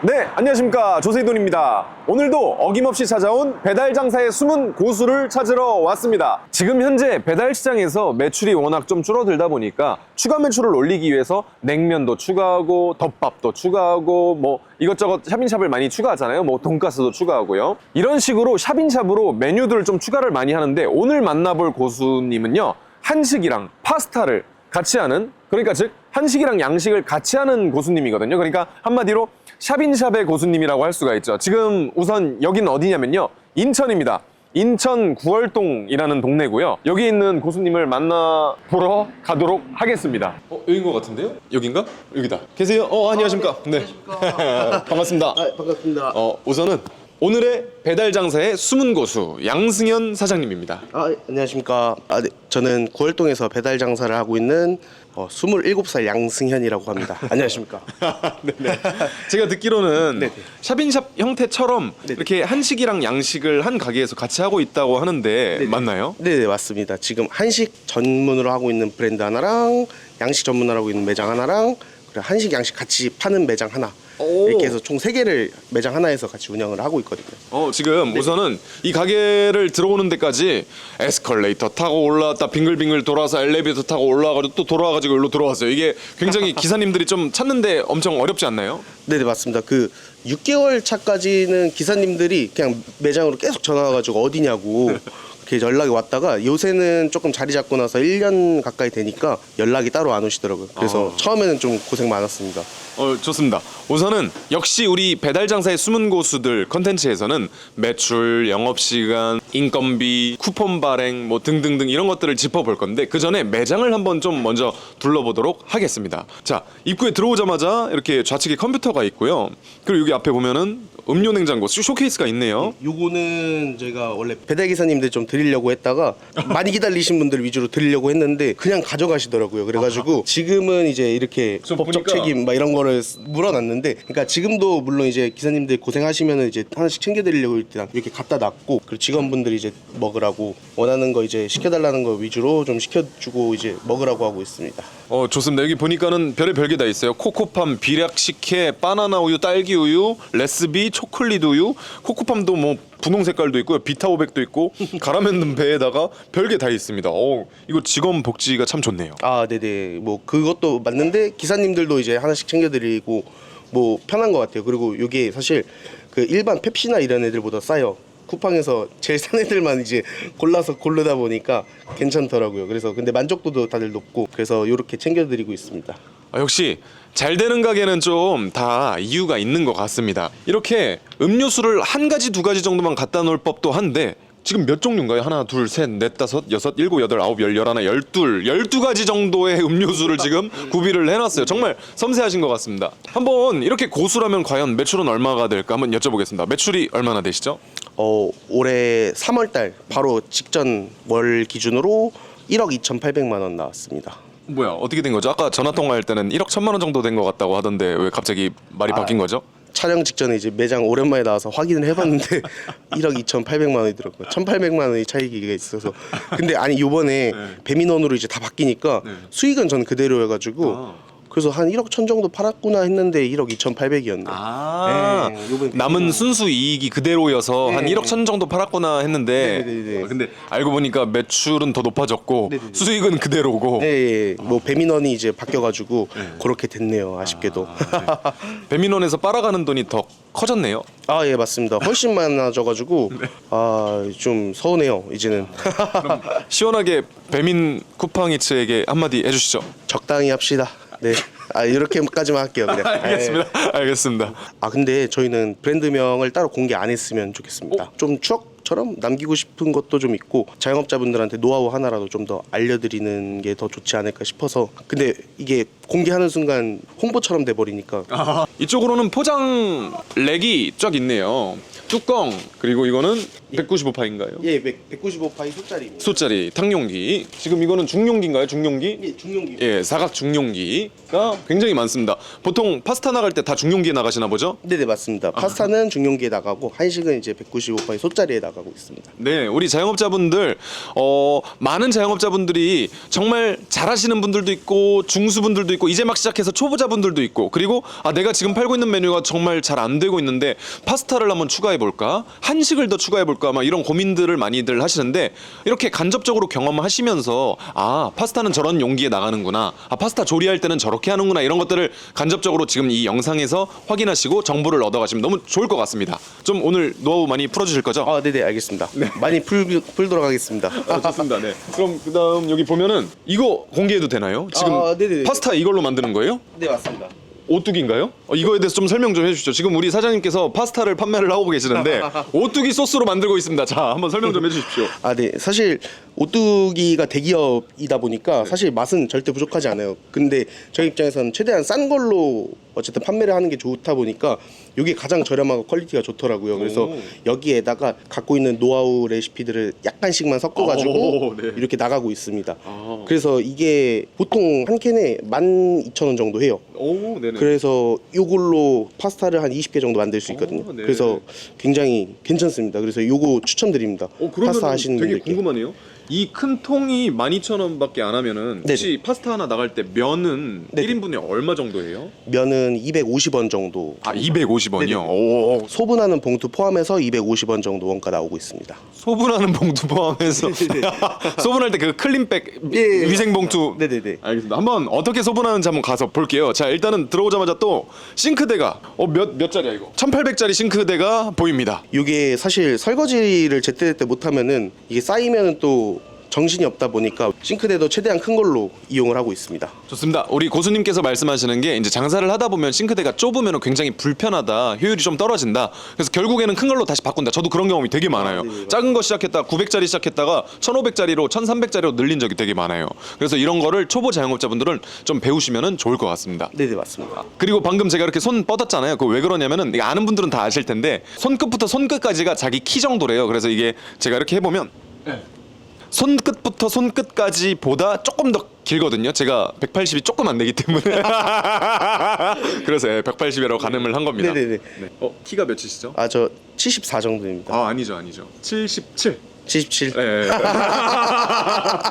네, 안녕하십니까. 조세돈입니다. 오늘도 어김없이 찾아온 배달 장사의 숨은 고수를 찾으러 왔습니다. 지금 현재 배달 시장에서 매출이 워낙 좀 줄어들다 보니까 추가 매출을 올리기 위해서 냉면도 추가하고 덮밥도 추가하고 뭐 이것저것 샵인샵을 많이 추가하잖아요. 뭐 돈가스도 추가하고요. 이런 식으로 샵인샵으로 메뉴들을 좀 추가를 많이 하는데 오늘 만나볼 고수님은요, 한식이랑 파스타를 같이 하는, 그러니까 즉 한식이랑 양식을 같이 하는 고수님이거든요. 그러니까 한마디로 샵인샵의 고수님이라고 할 수가 있죠. 지금 우선 여긴 어디냐면요, 인천입니다. 인천 구월동이라는 동네고요. 여기 있는 고수님을 만나보러 가도록 하겠습니다. 여긴 것 같은데요? 여긴가? 여기다. 계세요? 안녕하십니까? 네. 반갑습니다. 반갑습니다. 우선은 오늘의 배달 장사의 숨은 고수 양승현 사장님입니다. 안녕하십니까. 네. 저는 구월동에서 배달 장사를 하고 있는 27살 양승현이라고 합니다. 안녕하십니까. 네네. 제가 듣기로는 네네. 샵인샵 형태처럼 네네. 이렇게 한식이랑 양식을 한 가게에서 같이 하고 있다고 하는데 네네. 맞나요? 네, 맞습니다. 지금 한식 전문으로 하고 있는 브랜드 하나랑 양식 전문으로 하고 있는 매장 하나랑 그리고 한식 양식 같이 파는 매장 하나, 이렇게 해서 총 3개를 매장 하나에서 같이 운영을 하고 있거든요. 지금 우선은 이 가게를 들어오는 데까지 에스컬레이터 타고 올라왔다 빙글빙글 돌아서 엘리베이터 타고 올라와가지고 또 돌아와가지고 여기로 들어왔어요. 이게 굉장히 기사님들이 좀 찾는데 엄청 어렵지 않나요? 네, 맞습니다. 그 6개월 차까지는 기사님들이 그냥 매장으로 계속 전화 와가지고 어디냐고 이렇게 연락이 왔다가 요새는 조금 자리 잡고 나서 1년 가까이 되니까 연락이 따로 안 오시더라고요. 그래서 처음에는 좀 고생 많았습니다. 좋습니다. 우선은 역시 우리 배달 장사의 숨은 고수들 컨텐츠에서는 매출, 영업시간, 인건비, 쿠폰 발행 뭐 등등등 이런 것들을 짚어볼 건데 그 전에 매장을 한번 좀 먼저 둘러보도록 하겠습니다. 자, 입구에 들어오자마자 이렇게 좌측에 컴퓨터가 있고요. 그리고 여기 앞에 보면은 음료 냉장고 쇼케이스가 있네요. 요거는 저희가 원래 배달 기사님들 좀 드리려고 했다가 많이 기다리신 분들 위주로 드리려고 했는데 그냥 가져가시더라고요. 그래가지고 지금은 이제 이렇게 저 법적 보니까 책임 막 이런 거를 물어놨는데, 그러니까 지금도 물론 이제 기사님들 고생하시면은 이제 하나씩 챙겨드리려고 일단 이렇게 갖다 놨고, 그리고 직원분들이 이제 먹으라고 원하는 거 이제 시켜달라는 거 위주로 좀 시켜주고 이제 먹으라고 하고 있습니다. 좋습니다. 여기 보니까는 별의별 게 다 있어요. 코코팜, 비락식혜, 바나나 우유, 딸기 우유, 레스비, 초콜릿 우유, 코코팜도 뭐 분홍 색깔도 있고요. 비타오백도 있고 가라앉는 배에다가 별게 다 있습니다. 이거 직원 복지가 참 좋네요. 네네. 뭐 그것도 맞는데 기사님들도 이제 하나씩 챙겨드리고 뭐 편한 것 같아요. 그리고 이게 사실 그 일반 펩시나 이런 애들보다 싸요. 쿠팡에서 제일 싼 애들만 이제 골라서 고르다 보니까 괜찮더라고요. 그래서 근데 만족도도 다들 높고 그래서 이렇게 챙겨드리고 있습니다. 역시 잘 되는 가게는 좀 다 이유가 있는 것 같습니다. 이렇게 음료수를 한 가지 두 가지 정도만 갖다 놓을 법도 한데 지금 몇 종류인가요? 하나, 둘, 셋, 넷, 다섯, 여섯, 일곱, 여덟, 아홉, 열, 열하나, 12가지 정도의 음료수를 지금 구비를 해놨어요. 정말 섬세하신 것 같습니다. 한번 이렇게 고수라면 과연 매출은 얼마가 될까 한번 여쭤보겠습니다. 매출이 얼마나 되시죠? 올해 3월달 바로 직전 월 기준으로 1억 2,800만 원 나왔습니다. 뭐야, 어떻게 된 거죠? 아까 전화 통화할 때는 1억 1,000만 원 정도 된 것 같다고 하던데 왜 갑자기 말이 바뀐 거죠? 촬영 직전에 이제 매장 오랜만에 나와서 확인을 해봤는데 1억 2,800만 원이더라고요. 1,800만 원의 차이가 있어서. 근데 아니 요번에 배민원으로 이제 다 바뀌니까 수익은 전 그대로여가지고 그래서 한 1억 1천 정도 팔았구나 했는데 1억 2,800이었네. 네, 남은 순수 이익이 그대로여서 한 1억 1천 정도 팔았구나 했는데 네네네. 근데 알고 보니까 매출은 더 높아졌고 네네네. 수익은 그대로고. 네, 뭐 배민원이 이제 바뀌어가지고 그렇게 됐네요. 아쉽게도. 배민원에서 빨아가는 돈이 더 커졌네요. 예, 맞습니다. 훨씬 많아져가지고 좀 서운해요. 이제는. 그럼 시원하게 배민 쿠팡이츠에게 한마디 해주시죠. 적당히 합시다. 네. 이렇게까지만 할게요. 그냥. 알겠습니다. 근데 저희는 브랜드명을 따로 공개 안 했으면 좋겠습니다. 좀 추억처럼 남기고 싶은 것도 좀 있고 자영업자분들한테 노하우 하나라도 좀 더 알려드리는 게 더 좋지 않을까 싶어서. 근데 이게 공개하는 순간 홍보처럼 돼버리니까. 이쪽으로는 포장 렉이 쫙 있네요. 뚜껑, 그리고 이거는 195파인가요? 예, 195파이 소짜리입니다. 소짜리 탕용기. 지금 이거는 중용기인가요? 중용기? 예, 중용기. 예, 사각 중용기가 굉장히 많습니다. 보통 파스타 나갈 때 다 중용기에 나가시나 보죠? 네네, 맞습니다. 파스타는 중용기에 나가고 한식은 이제 195파이 소짜리에 나가고 있습니다. 네, 우리 자영업자분들 많은 자영업자분들이 정말 잘하시는 분들도 있고 중수분들도 있고 이제 막 시작해서 초보자분들도 있고 그리고 내가 지금 팔고 있는 메뉴가 정말 잘 안 되고 있는데 파스타를 한번 추가해 볼까? 한식을 더 추가해 볼까? 막 이런 고민들을 많이들 하시는데 이렇게 간접적으로 경험하시면서 파스타는 저런 용기에 나가는구나. 파스타 조리할 때는 저렇게 하는구나. 이런 것들을 간접적으로 지금 이 영상에서 확인하시고 정보를 얻어가시면 너무 좋을 것 같습니다. 좀 오늘 노하우 많이 풀어주실 거죠? 네네, 알겠습니다. 많이 풀도록 하겠습니다. 좋습니다. 네. 그럼 그다음 여기 보면은 이거 공개해도 되나요? 지금 네네. 파스타 이걸로 만드는 거예요? 네, 맞습니다. 오뚜기인가요? 이거에 대해서 좀 설명 좀 해주시죠. 지금 우리 사장님께서 파스타를 판매를 하고 계시는데 오뚜기 소스로 만들고 있습니다. 자, 한번 설명 좀 해주십시오. 네. 사실 오뚜기가 대기업이다 보니까 사실 맛은 절대 부족하지 않아요. 근데 저희 입장에서는 최대한 싼 걸로 어쨌든 판매를 하는 게 좋다 보니까 이게 가장 저렴하고 퀄리티가 좋더라고요. 그래서 여기에다가 갖고 있는 노하우 레시피들을 약간씩만 섞어가지고 네. 이렇게 나가고 있습니다. 그래서 이게 보통 한 캔에 12,000원 정도 해요. 네네. 그래서 이걸로 파스타를 한 20개 정도 만들 수 있거든요. 네. 그래서 굉장히 괜찮습니다. 그래서 이거 추천드립니다. 파스타 하시는 되게 분들께. 궁금하네요. 이 큰 통이 12,000원밖에 안 하면은 혹시 파스타 하나 나갈 때 면은 네네. 1인분에 얼마 정도 해요? 면은 250원 정도. 250원이요? 네네. 소분하는 봉투 포함해서 250원 정도 원가 나오고 있습니다. 소분하는 봉투 포함해서 소분할 때 그 클린백 예. 위생 봉투. 네네네. 알겠습니다. 한번 어떻게 소분하는지 한번 가서 볼게요. 자, 일단은 들어오자마자 또 싱크대가 몇 짜리야 이거? 1800짜리 싱크대가 보입니다. 이게 사실 설거지를 제때제때 못하면은 이게 쌓이면은 또 정신이 없다 보니까 싱크대도 최대한 큰 걸로 이용을 하고 있습니다. 좋습니다. 우리 고수님께서 말씀하시는 게 이제 장사를 하다 보면 싱크대가 좁으면 굉장히 불편하다, 효율이 좀 떨어진다. 그래서 결국에는 큰 걸로 다시 바꾼다. 저도 그런 경험이 되게 많아요. 네, 작은 거 시작했다 900짜리 시작했다가 1500짜리로 1300짜리로 늘린 적이 되게 많아요. 그래서 이런 거를 초보 자영업자분들은 좀 배우시면 좋을 것 같습니다. 네네, 맞습니다. 그리고 방금 제가 이렇게 손 뻗었잖아요. 그거 왜 그러냐면은 이게 아는 분들은 다 아실 텐데 손끝부터 손끝까지가 자기 키 정도래요. 그래서 이게 제가 이렇게 해보면 손끝부터 손끝까지 보다 조금 더 길거든요. 제가 180이 조금 안 되기 때문에 그래서 180이라고 가늠을 한 겁니다. 네네네. 네. 키가 몇이시죠? 저 74 정도입니다. 아니죠. 77. 77. 네.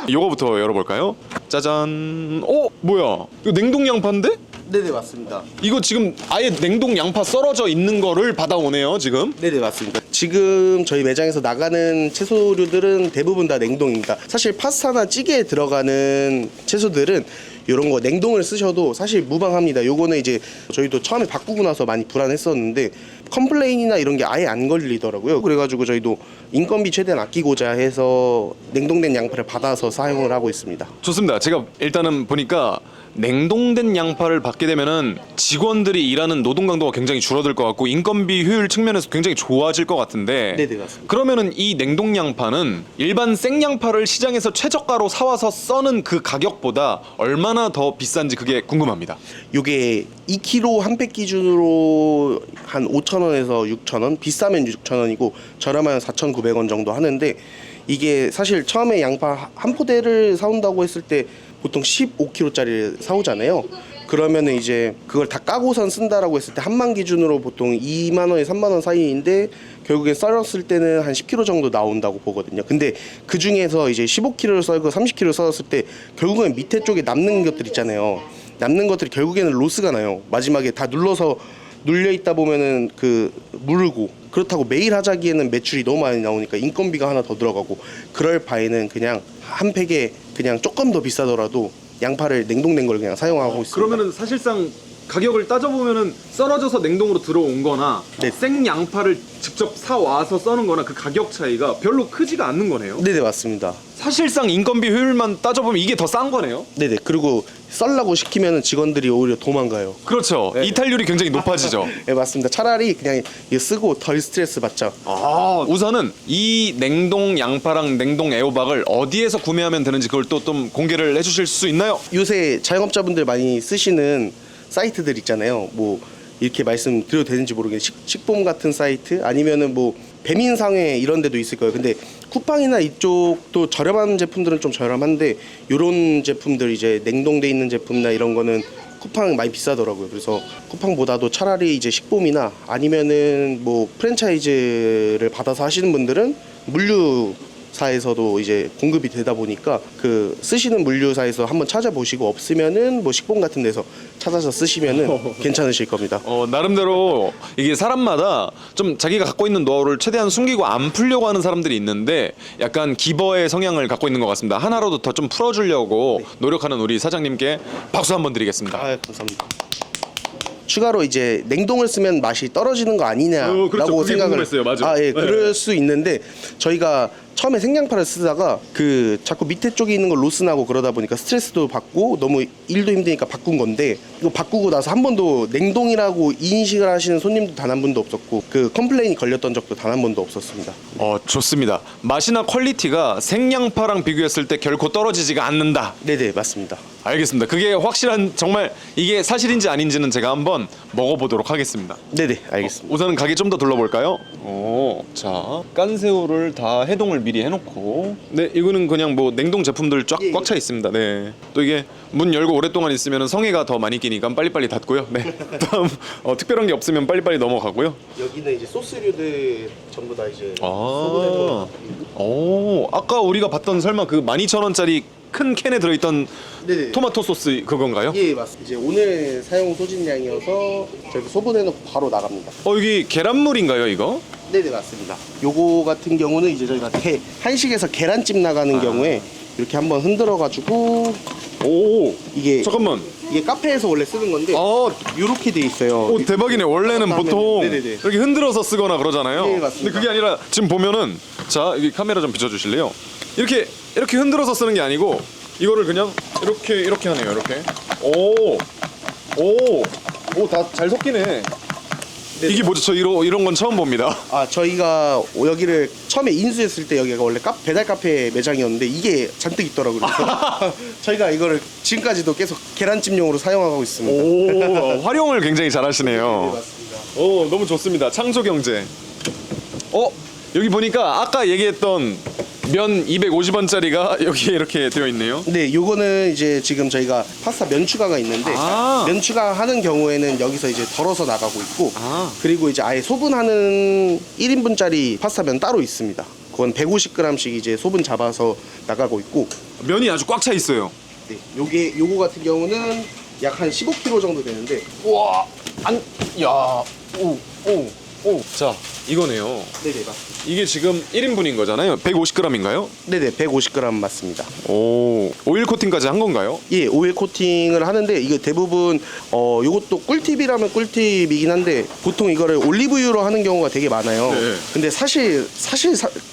요거부터 열어볼까요? 짜잔. 뭐야? 이거 냉동 양파인데? 네네, 맞습니다. 이거 지금 아예 냉동 양파 썰어져 있는 거를 받아오네요. 지금. 네네, 맞습니다. 지금 저희 매장에서 나가는 채소류들은 대부분 다 냉동입니다. 사실 파스타나 찌개에 들어가는 채소들은 이런 거 냉동을 쓰셔도 사실 무방합니다. 요거는 이제 저희도 처음에 바꾸고 나서 많이 불안했었는데 컴플레인이나 이런 게 아예 안 걸리더라고요. 그래가지고 저희도 인건비 최대한 아끼고자 해서 냉동된 양파를 받아서 사용을 하고 있습니다. 좋습니다. 제가 일단은 보니까 냉동된 양파를 받게 되면은 직원들이 일하는 노동 강도가 굉장히 줄어들 것 같고 인건비 효율 측면에서 굉장히 좋아질 것 같은데. 네네, 맞습니다. 그러면은 이 냉동 양파는 일반 생 양파를 시장에서 최저가로 사와서 써는 그 가격보다 얼마나 더 비싼지 그게 궁금합니다. 요게 2kg 한 팩 기준으로 한 5,000원에서 6,000원, 비싸면 6,000원이고 저렴하면 4,900원 정도 하는데 이게 사실 처음에 양파 한 포대를 사온다고 했을 때 보통 15kg짜리를 사오잖아요. 그러면은 이제 그걸 다 까고선 쓴다라고 했을 때 한만 기준으로 보통 2만 원에 3만 원 사이인데 결국엔 썰었을 때는 한 10kg 정도 나온다고 보거든요. 근데 그 중에서 이제 15kg를 썰고 30kg를 썰었을 때 결국엔 밑에 쪽에 남는 것들 있잖아요. 남는 것들이 결국에는 로스가 나요. 마지막에 다 눌려 있다 보면은 무르고 그렇다고 매일 하자기에는 매출이 너무 많이 나오니까 인건비가 하나 더 들어가고 그럴 바에는 그냥 한 팩에 그냥 조금 더 비싸더라도 양파를 냉동된 걸 그냥 사용하고 있습니다. 그러면은 사실상 가격을 따져보면은 썰어져서 냉동으로 들어온 거나 네. 생 양파를 직접 사와서 써는 거나 그 가격 차이가 별로 크지가 않는 거네요. 네네, 맞습니다. 사실상 인건비 효율만 따져보면 이게 더 싼 거네요. 네네. 그리고 썰라고 시키면은 직원들이 오히려 도망가요. 그렇죠. 네. 이탈률이 굉장히 높아지죠. 네, 맞습니다. 차라리 그냥 이거 쓰고 덜 스트레스 받자. 우선은 이 냉동 양파랑 냉동 애호박을 어디에서 구매하면 되는지 그걸 또 좀 공개를 해주실 수 있나요? 요새 자영업자분들 많이 쓰시는 사이트들 있잖아요. 뭐 이렇게 말씀드려도 되는지 모르겠는데 식품 같은 사이트 아니면은 뭐 배민상회 이런 데도 있을 거예요. 근데 쿠팡이나 이쪽도 저렴한 제품들은 좀 저렴한데 요런 제품들 이제 냉동돼 있는 제품이나 이런 거는 쿠팡 많이 비싸더라고요. 그래서 쿠팡보다도 차라리 이제 식봄이나 아니면은 뭐 프랜차이즈를 받아서 하시는 분들은 물류사에서도 이제 공급이 되다 보니까 그 쓰시는 물류사에서 한번 찾아보시고 없으면은 뭐 식봄 같은 데서 찾아서 쓰시면은 괜찮으실 겁니다. 나름대로 이게 사람마다 좀 자기가 갖고 있는 노하우를 최대한 숨기고 안 풀려고 하는 사람들이 있는데 약간 기버의 성향을 갖고 있는 것 같습니다. 하나라도 더 좀 풀어주려고 노력하는 우리 사장님께 박수 한번 드리겠습니다. 아, 감사합니다. 추가로 이제 냉동을 쓰면 맛이 떨어지는 거 아니냐라고 그렇죠. 그게 생각을 궁금했어요. 맞아. 예, 네. 그럴 수 있는데 저희가 처음에 생양파를 쓰다가 그 자꾸 밑에 쪽에 있는 걸 로스 나고 그러다 보니까 스트레스도 받고 너무 일도 힘드니까 바꾼 건데 이거 바꾸고 나서 한 번도 냉동이라고 인식을 하시는 손님도 단 한 분도 없었고 그 컴플레인이 걸렸던 적도 단 한 번도 없었습니다. 좋습니다. 맛이나 퀄리티가 생양파랑 비교했을 때 결코 떨어지지가 않는다. 네네, 맞습니다. 알겠습니다. 그게 확실한 정말 이게 사실인지 아닌지는 제가 한번 먹어보도록 하겠습니다. 네네, 알겠습니다. 우선은 가게 좀 더 둘러볼까요? 자, 깐새우를 다 해동을 미리 해놓고, 네, 이거는 그냥 뭐 냉동 제품들 쫙 꽉 차 있습니다. 네, 또 이게 문 열고 오랫동안 있으면 성에가 더 많이 끼니까 빨리빨리 닫고요. 네, 다음 특별한 게 없으면 빨리빨리 넘어가고요. 여기는 이제 소스류들 전부 다 이제 아까 우리가 봤던 설마 그 12,000원짜리 큰 캔에 들어있던 네네. 토마토 소스 그건가요? 예, 맞습니다. 이제 오늘 사용 소진량이어서 저희 소분해놓고 바로 나갑니다. 여기 계란물인가요, 이거? 네네, 맞습니다. 요거 같은 경우는 이제 저희가 한식에서 계란찜 나가는 경우에 이렇게 한번 흔들어가지고 오, 이게 잠깐만. 이게 카페에서 원래 쓰는 건데 요렇게 돼 있어요. 오, 대박이네. 원래는 보통 네네네. 이렇게 흔들어서 쓰거나 그러잖아요. 네, 맞습니다. 근데 그게 아니라 지금 보면은 자, 여기 카메라 좀 비춰주실래요? 이렇게 흔들어서 쓰는 게 아니고 이거를 그냥 이렇게 하네요. 이렇게. 다 잘 섞이네. 이게 뭐죠? 저 이런 건 처음 봅니다. 저희가 여기를 처음에 인수했을 때 여기가 원래 배달 카페 매장이었는데 이게 잔뜩 있더라고요. 그래서 저희가 이거를 지금까지도 계속 계란찜용으로 사용하고 있습니다. 오, 활용을 굉장히 잘하시네요. 맞습니다. 너무 좋습니다. 창조 경제. 여기 보니까 아까 얘기했던 면 250원짜리가 여기에 이렇게 되어 있네요. 네, 요거는 이제 지금 저희가 파스타 면 추가가 있는데 면 추가하는 경우에는 여기서 이제 덜어서 나가고 있고 그리고 이제 아예 소분하는 1인분짜리 파스타 면 따로 있습니다. 그건 150g씩 이제 소분 잡아서 나가고 있고 면이 아주 꽉 차 있어요. 네, 요거 같은 경우는 약 한 15kg 정도 되는데 자, 이거네요. 네네, 맞습니다. 이게 지금 1인분인 거잖아요. 150g인가요? 네네, 150g 맞습니다. 오일 코팅까지 한 건가요? 예, 오일 코팅을 하는데 이게 대부분 요것도 꿀팁이라면 꿀팁이긴 한데 보통 이거를 올리브유로 하는 경우가 되게 많아요. 네. 근데 사실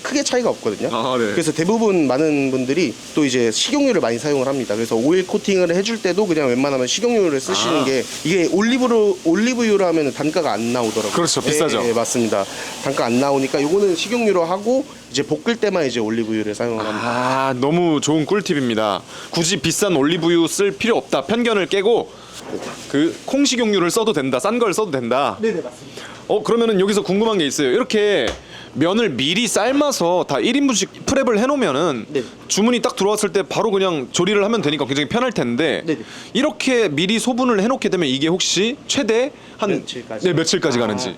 크게 차이가 없거든요. 네. 그래서 대부분 많은 분들이 또 이제 식용유를 많이 사용을 합니다. 그래서 오일 코팅을 해줄 때도 그냥 웬만하면 식용유를 쓰시는 게 이게 올리브유로 하면 단가가 안 나오더라고요. 그렇죠, 비싸죠. 예, 맞습니다. 단가 안 나오니까 요거는 식용유로 하고 이제 볶을 때만 이제 올리브유를 사용을 합니다. 너무 좋은 꿀팁입니다. 굳이 비싼 올리브유 쓸 필요 없다. 편견을 깨고 그 콩식용유를 써도 된다. 싼 걸 써도 된다. 네네, 맞습니다. 그러면은 여기서 궁금한 게 있어요. 이렇게 면을 미리 삶아서 다 1인분씩 프랩을 해놓으면은 네. 주문이 딱 들어왔을 때 바로 그냥 조리를 하면 되니까 굉장히 편할 텐데 네네. 이렇게 미리 소분을 해놓게 되면 이게 혹시 최대 한 며칠까지? 며칠까지 가는지.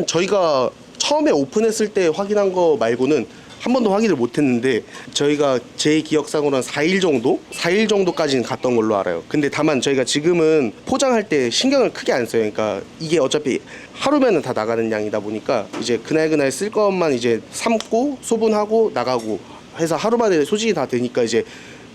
저희가 처음에 오픈했을 때 확인한 거 말고는 한 번도 확인을 못했는데 저희가 제 기억상으로는 4일 정도까지는 갔던 걸로 알아요. 근데 다만 저희가 지금은 포장할 때 신경을 크게 안 써요. 그러니까 이게 어차피 하루면은 다 나가는 양이다 보니까 이제 그날 쓸 것만 이제 삶고 소분하고 나가고 해서 하루 만에 소진이 다 되니까 이제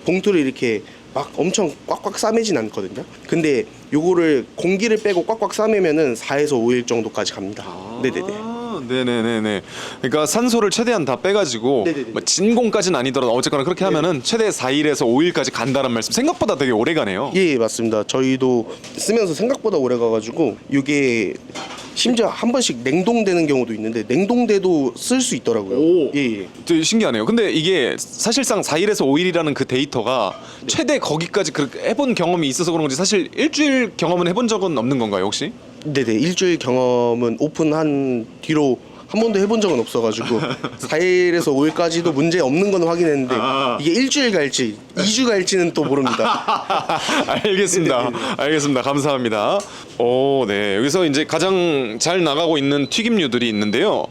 봉투를 이렇게 막 엄청 꽉꽉 싸매진 않거든요. 근데 요거를 공기를 빼고 꽉꽉 싸매면은 4에서 5일 정도까지 갑니다. 네네네. 네네네네. 그러니까 산소를 최대한 다 빼가지고 네네네. 뭐 진공까지는 아니더라도 어쨌거나 그렇게 하면은 최대 4일에서 5일까지 간다는 말씀. 생각보다 되게 오래 가네요. 예, 맞습니다. 저희도 쓰면서 생각보다 오래 가가지고 이게 심지어 한 번씩 냉동되는 경우도 있는데 냉동돼도 쓸 수 있더라고요. 예. 되게 신기하네요. 근데 이게 사실상 4일에서 5일이라는 그 데이터가 최대 거기까지 그렇게 해본 경험이 있어서 그런 건지 사실 일주일 경험은 해본 적은 없는 건가요, 혹시? 네네, 일주일 경험은 오픈한 뒤로 한 번도 해본 적은 없어가지고 4일에서 5일까지도 문제 없는 건 확인했는데 이게 일주일 갈지 2주 갈지는 또 모릅니다. 알겠습니다. 알겠습니다. 감사합니다. 오, 네. 여기서 이제 가장 잘 나가고 있는 튀김류들이 있는데요.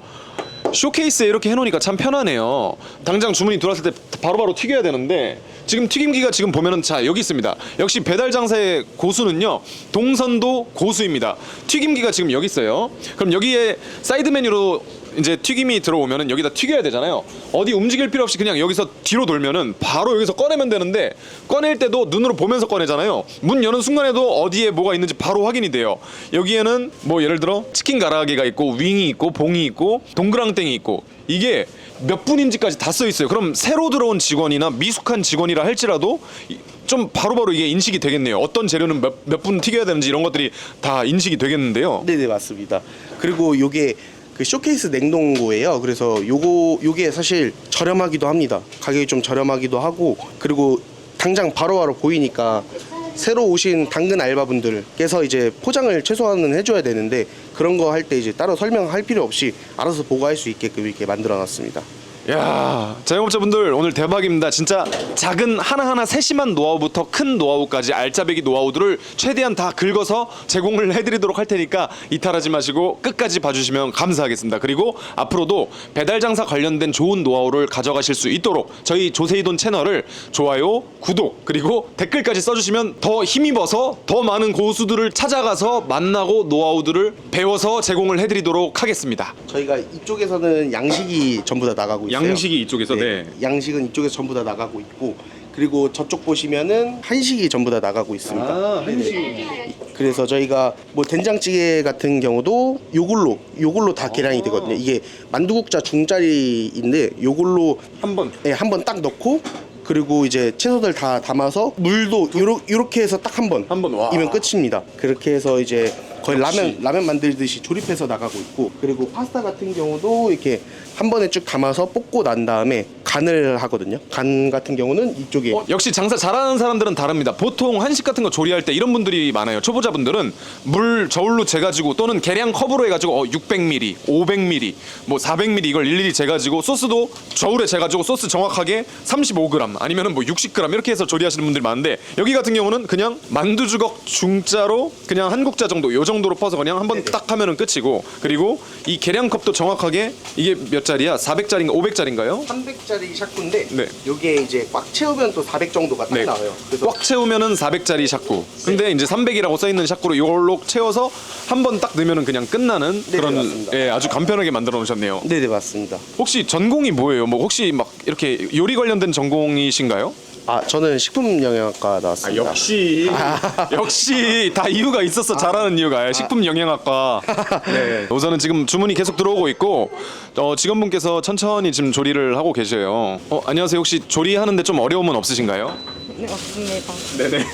쇼케이스에 이렇게 해놓으니까 참 편하네요. 당장 주문이 들어왔을 때 바로바로 튀겨야 되는데 지금 튀김기가 지금 보면은 자 여기 있습니다. 역시 배달 장사의 고수는요 동선도 고수입니다. 튀김기가 지금 여기 있어요. 그럼 여기에 사이드 메뉴로 이제 튀김이 들어오면은 여기다 튀겨야 되잖아요. 어디 움직일 필요 없이 그냥 여기서 뒤로 돌면은 바로 여기서 꺼내면 되는데 꺼낼 때도 눈으로 보면서 꺼내잖아요. 문 여는 순간에도 어디에 뭐가 있는지 바로 확인이 돼요. 여기에는 뭐 예를 들어 치킨 가라아게가 있고 윙이 있고 봉이 있고 동그랑땡이 있고 이게 몇 분인지까지 다 써 있어요. 그럼 새로 들어온 직원이나 미숙한 직원이라 할지라도 좀 바로바로 이게 인식이 되겠네요. 어떤 재료는 몇 분 튀겨야 되는지 이런 것들이 다 인식이 되겠는데요. 네네 맞습니다. 그리고 요게 그 쇼케이스 냉동고예요. 그래서 요게 사실 저렴하기도 합니다. 가격이 좀 저렴하기도 하고 그리고 당장 바로바로 보이니까 새로 오신 당근 알바분들께서 이제 포장을 최소한은 해줘야 되는데 그런 거 할 때 이제 따로 설명할 필요 없이 알아서 보고할 수 있게끔 이렇게 만들어놨습니다. 야, 자영업자분들 오늘 대박입니다. 진짜 작은 하나하나 세심한 노하우부터 큰 노하우까지 알짜배기 노하우들을 최대한 다 긁어서 제공을 해드리도록 할 테니까 이탈하지 마시고 끝까지 봐주시면 감사하겠습니다. 그리고 앞으로도 배달 장사 관련된 좋은 노하우를 가져가실 수 있도록 저희 조세이돈 채널을 좋아요, 구독 그리고 댓글까지 써주시면 더 힘입어서 더 많은 고수들을 찾아가서 만나고 노하우들을 배워서 제공을 해드리도록 하겠습니다. 저희가 이쪽에서는 양식이 전부 다 나가고 있어요. 양식이 이쪽에서 네. 양식은 이쪽에서 전부 다 나가고 있고 그리고 저쪽 보시면은 한식이 전부 다 나가고 있습니다. 아, 한식. 그래서 저희가 뭐 된장찌개 같은 경우도 요걸로 다 계량이 되거든요. 이게 만두국자 중짜리인데 요걸로 한번 한 번 딱 넣고 그리고 이제 채소들 다 담아서 물도 요렇게 해서 딱 한 번 와. 이면 끝입니다. 그렇게 해서 이제 거의 라면 만들듯이 조립해서 나가고 있고 그리고 파스타 같은 경우도 이렇게 한 번에 쭉 담아서 볶고 난 다음에 간을 하거든요. 간 같은 경우는 이쪽에 역시 장사 잘하는 사람들은 다릅니다. 보통 한식 같은 거 조리할 때 이런 분들이 많아요. 초보자분들은 물 저울로 재가지고 또는 계량 컵으로 해가지고 600ml, 500ml, 뭐 400ml 이걸 일일이 재가지고 소스도 저울에 재가지고 소스 정확하게 35g 아니면은 뭐 60g 이렇게 해서 조리하시는 분들이 많은데 여기 같은 경우는 그냥 만두주걱 중짜로 그냥 한 국자 정도 요 정도로 퍼서 그냥 한번 딱 하면은 끝이고 그리고 이 계량컵도 정확하게 이게 몇 짜리야? 400짜리인가 500짜리인가요? 300짜리 샤꾸인데 네. 요게 이제 꽉 채우면 또 400 정도가 딱 네. 나와요. 그래서 꽉 채우면은 400짜리 샤꾸. 근데 이제 300이라고 써 있는 샤꾸로 이걸로 채워서 한 번 딱 넣으면은 그냥 끝나는 네, 그런 맞습니다. 예, 아주 간편하게 만들어 놓으셨네요. 네네 맞습니다. 혹시 전공이 뭐예요? 뭐 혹시 막 이렇게 요리 관련된 전공이신가요? 저는 식품영양학과 나왔습니다. 역시 다 이유가 있었어. 잘하는 이유가 식품 영양학과. 네. 우선은 지금 주문이 계속 들어오고 있고 직원분께서 천천히 지금 조리를 하고 계셔요. 안녕하세요. 혹시 조리하는데 좀 어려움은 없으신가요? 네, 없습니다. 네네.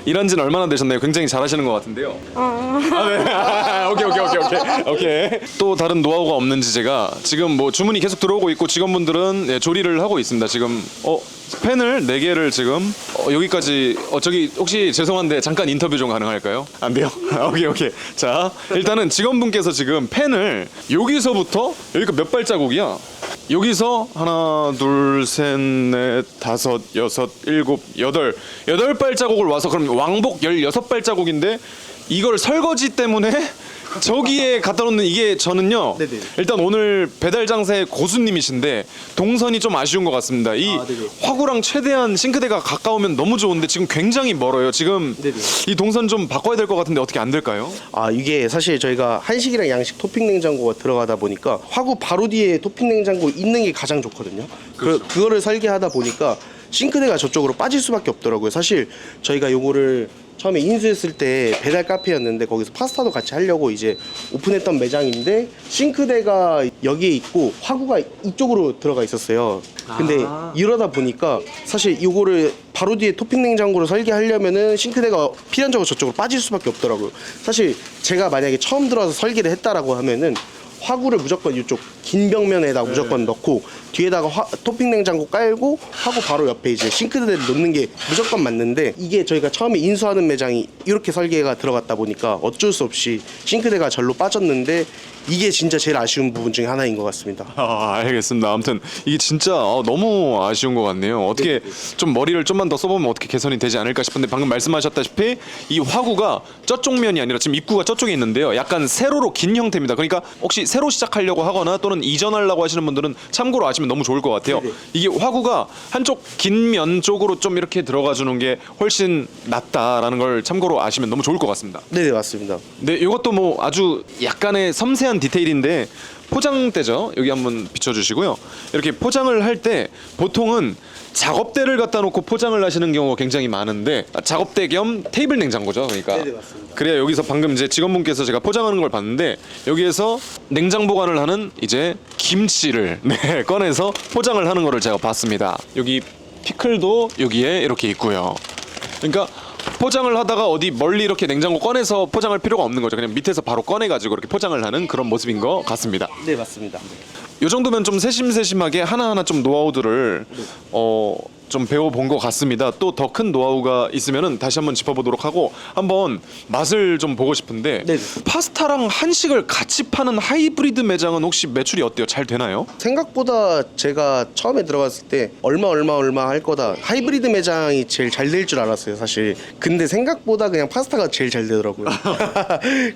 일한 지는 얼마나 되셨나요? 굉장히 잘하시는 것 같은데요. 네. 오케이. 또 다른 노하우가 없는지 제가 지금 뭐 주문이 계속 들어오고 있고 직원분들은 예, 조리를 하고 있습니다. 지금 팬을 4개를 지금 여기까지 저기 혹시 죄송한데 잠깐 인터뷰 좀 가능할까요? 안 돼요? 오케이. 자, 일단은 직원분께서 지금 팬을 여기서부터 여기가 몇 발자국이야? 여기서 하나, 둘, 셋, 넷, 다섯, 여섯, 일곱, 여덟 발자국을 와서 그럼 왕복 16발자국인데 이걸 설거지 때문에 저기에 갖다 놓는 이게 저는요 네네. 일단 오늘 배달 장사의 고수님이신데 동선이 좀 아쉬운 것 같습니다. 이 네네. 화구랑 최대한 싱크대가 가까우면 너무 좋은데 지금 굉장히 멀어요. 지금 네네. 이 동선 좀 바꿔야 될 것 같은데 어떻게 안 될까요? 이게 사실 저희가 한식이랑 양식 토핑 냉장고가 들어가다 보니까 화구 바로 뒤에 토핑 냉장고 있는 게 가장 좋거든요. 그거를 설계하다 보니까 싱크대가 저쪽으로 빠질 수밖에 없더라고요. 사실 저희가 요거를 처음에 인수했을 때 배달 카페였는데 거기서 파스타도 같이 하려고 이제 오픈했던 매장인데 싱크대가 여기에 있고 화구가 이쪽으로 들어가 있었어요. 근데 이러다 보니까 사실 이거를 바로 뒤에 토핑 냉장고를 설계하려면은 싱크대가 필연적으로 저쪽으로 빠질 수밖에 없더라고요. 사실 제가 만약에 처음 들어와서 설계를 했다라고 하면은 화구를 무조건 이쪽 긴 벽면에다 무조건 넣고 뒤에다가 토핑 냉장고 깔고 하고 바로 옆에 이제 싱크대를 놓는 게 무조건 맞는데, 이게 저희가 처음에 인수하는 매장이 이렇게 설계가 들어갔다 보니까 어쩔 수 없이 싱크대가 절로 빠졌는데, 이게 진짜 제일 아쉬운 부분 중에 하나인 것 같습니다. 알겠습니다. 아무튼 이게 진짜 너무 아쉬운 것 같네요. 어떻게 좀 머리를 좀만 더 써보면 어떻게 개선이 되지 않을까 싶은데, 방금 말씀하셨다시피 이 화구가 저쪽 면이 아니라 지금 입구가 저쪽에 있는데요. 약간 세로로 긴 형태입니다. 그러니까 혹시 새로 시작하려고 하거나 또는 이전하려고 하시는 분들은 참고로 아시면 너무 좋을 것 같아요. 네네. 이게 화구가 한쪽 긴 면 쪽으로 좀 이렇게 들어가 주는 게 훨씬 낫다라는 걸 참고로 아시면 너무 좋을 것 같습니다. 네네, 맞습니다. 네, 이것도 뭐 아주 약간의 섬세한 디테일인데, 포장대죠. 여기 한번 비춰주시고요. 이렇게 포장을 할 때 보통은 작업대를 갖다 놓고 포장을 하시는 경우가 굉장히 많은데, 작업대 겸 테이블 냉장고죠. 그러니까 네네, 맞습니다. 그래야 여기서 방금 이제 직원분께서 제가 포장하는 걸 봤는데, 여기에서 냉장 보관을 하는 이제 김치를 네, 꺼내서 포장을 하는 거를 제가 봤습니다. 여기 피클도 여기에 이렇게 있고요. 그러니까 포장을 하다가 어디 멀리 이렇게 냉장고 꺼내서 포장할 필요가 없는 거죠. 그냥 밑에서 바로 꺼내가지고 이렇게 포장을 하는 그런 모습인 것 같습니다. 네, 맞습니다. 이 정도면 좀 세심세심하게 하나하나 좀 노하우들을 좀 배워본 것 같습니다. 또 더 큰 노하우가 있으면은 다시 한번 짚어보도록 하고, 한번 맛을 좀 보고 싶은데, 네네. 파스타랑 한식을 같이 파는 하이브리드 매장은 혹시 매출이 어때요? 잘 되나요? 생각보다 제가 처음에 들어갔을 때 얼마 할 거다, 하이브리드 매장이 제일 잘 될 줄 알았어요, 사실. 근데 생각보다 그냥 파스타가 제일 잘 되더라고요.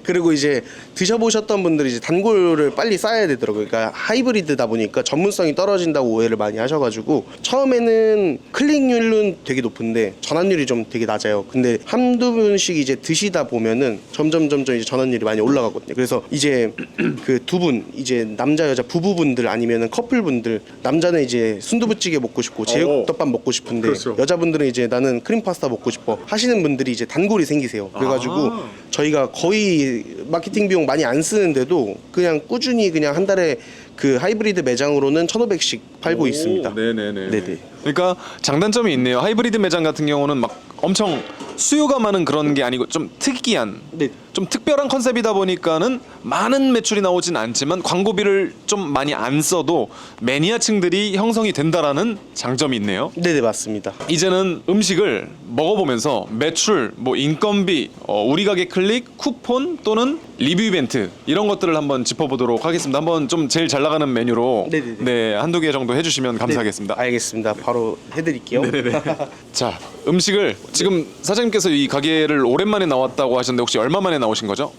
그리고 이제 드셔보셨던 분들이 이제 단골을 빨리 쌓아야 되더라고요. 그러니까 하이브리드다 보니까 전문성이 떨어진다고 오해를 많이 하셔가지고, 처음에는 클릭률은 되게 높은데 전환율이 좀 되게 낮아요. 근데 한두 분씩 이제 드시다 보면은 점점 이제 전환율이 많이 올라가거든요. 그래서 이제 그 두 분, 이제 남자 여자 부부분들 아니면은 커플분들, 남자는 이제 순두부찌개 먹고 싶고 제육덮밥 먹고 싶은데, 그렇죠. 여자분들은 이제 나는 크림 파스타 먹고 싶어 하시는 분들이 이제 단골이 생기세요. 그래가지고 저희가 거의 마케팅 비용 많이 안 쓰는데도 그냥 꾸준히 그냥 한 달에 그 하이브리드 매장으로는 1,500씩 팔고 있습니다. 네네네. 네네. 그러니까 장단점이 있네요. 하이브리드 매장 같은 경우는 막 엄청 수요가 많은 그런 게 아니고 좀 특이한, 네. 좀 특별한 컨셉이다 보니까는 많은 매출이 나오진 않지만 광고비를 좀 많이 안 써도 매니아층들이 형성이 된다라는 장점이 있네요. 네네, 맞습니다. 이제는 음식을 먹어보면서 매출, 뭐 인건비, 우리 가게 클릭, 쿠폰 또는 리뷰 이벤트 이런 것들을 한번 짚어보도록 하겠습니다. 한번 좀 제일 잘 나가는 메뉴로 네네네. 네, 한두 개 정도 해주시면 감사하겠습니다. 알겠습니다. 바로 해드릴게요. 자, 음식을 지금 사장님께서 이 가게를 오랜만에 나왔다고 하셨는데 혹시 얼마 만에 나오신 거죠?